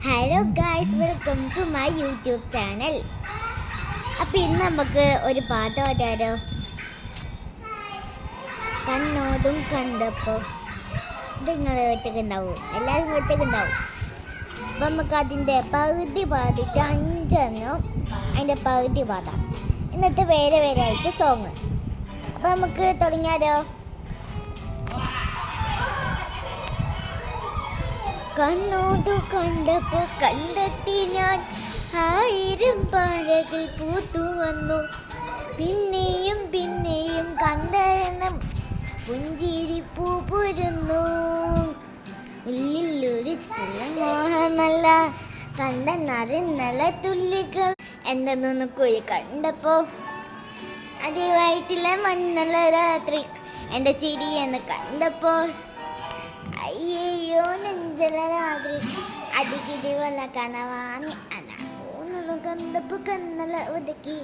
Hello guys, welcome to my YouTube channel. അപ്പം ഇന്ന് നമുക്ക് ഒരു പാട്ട് പാടാലോ. കണ്ണോടും കണ്ടപ്പോൾ ഇത് നിങ്ങൾ കേട്ടിട്ടുണ്ടാവും, എല്ലാവരും കേട്ടിട്ടുണ്ടാവും. അപ്പം നമുക്ക് അതിൻ്റെ പകുതി പാടിയിട്ട് 5 എണ്ണം അതിൻ്റെ പകുതി പാടാം. എന്നിട്ട് വേറെ വേറെ ആയിട്ട് സോങ്. അപ്പം നമുക്ക് തുടങ്ങിയാലോ. കണ്ണോടു കണ്ടപ്പോൾ കണ്ടെത്തി ഞാൻ 1000 പാലകൾ പൂത്തു വന്നു. പിന്നെയും പിന്നെയും കണ്ടെണ്ണം പുഞ്ചിരി പൂ പുരുന്നു. ഉള്ളിലൊരു ചില മോഹമല്ല കണ്ടെന്നറിഞ്ഞല തുള്ളികൾ എന്തെന്നൊന്ന് കുഴി കണ്ടപ്പോ അതിവായിട്ടില്ല മഞ്ഞള രാത്രി എൻ്റെ ചിരിയെന്ന് കണ്ടപ്പോൾ അയ്യോ നെഞ്ചല രാത്രി അടിക്കിടി വല്ല കനവാണി അനൂന്നു കണ്ടപ്പോ കണ്ണല ഒതുക്കി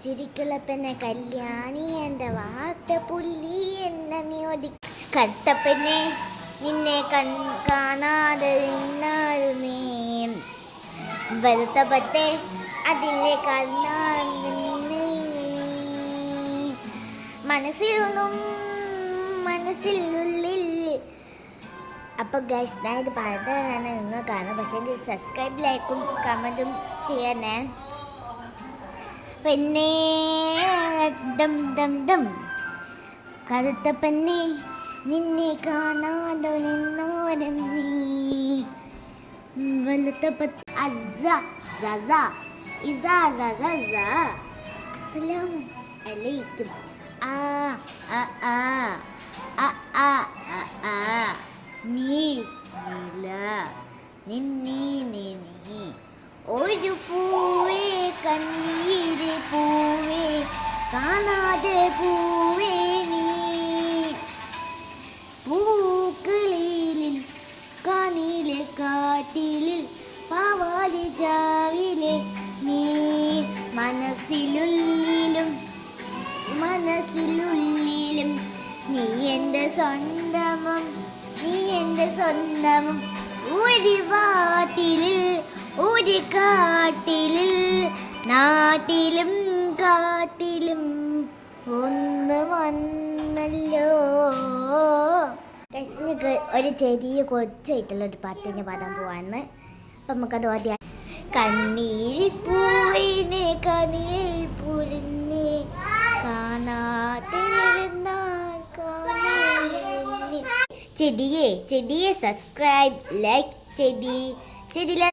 ചിരിക്കുളപ്പെന്നെ കല്യാണി എൻ്റെ വാർത്ത പുല്ലി എന്നെ നീ ഒതുക്കി കട്ടപ്പെന്നെ നിന്നെ കാണാതെ നീ വെളുത്ത പറ്റേ അതിലെ കണ്ണാണ് മനസ്സിലുള്ളിൽ. അപ്പോൾ ഗൈസ്, ഞാൻ ഇത് പാടുന്നതാണ് നിങ്ങൾ കാണും. പക്ഷേ സബ്സ്ക്രൈബ് ലൈക്കും കമൻറ്റും ചെയ്യണേ. പെണ്ണേ ഡം ഡം ഡം കറുത്ത പെണ്ണേ നിന്നെ കാണാതെ നിന്നോരം നീ വെളുത്ത പത്ത് അസ്സലാമു അലൈക്കും നീ നീല നിന്നി ഒരു പൂവേ കണ്ണീര് പൂവേ കാണാതെ പൂവേ നീ പൂക്കളിൽ കാണിലെ കാട്ടിലിൽ പാവാലി ജാവിലെ നീ മനസ്സിലുള്ളിലും നീ എൻ്റെ സ്വന്തമും ഒരു വാട്ടിലിൽ ഒരു കാട്ടിലിൽ നാട്ടിലും കാട്ടിലും ഒന്ന് വന്നല്ലോ. ഒരു ചെറിയ കൊച്ചായിട്ടുള്ള ഒരു പാട്ടിന് പാടാൻ പോവാന്ന്. അപ്പം നമുക്കത് ഓടിയാ. കണ്ണീരിൽ പൂവിനെ കണ്ണിൽ പുലിനെ ചെടിയെ സബ്സ്ക്രൈബ് ലൈക്ക് ചെടി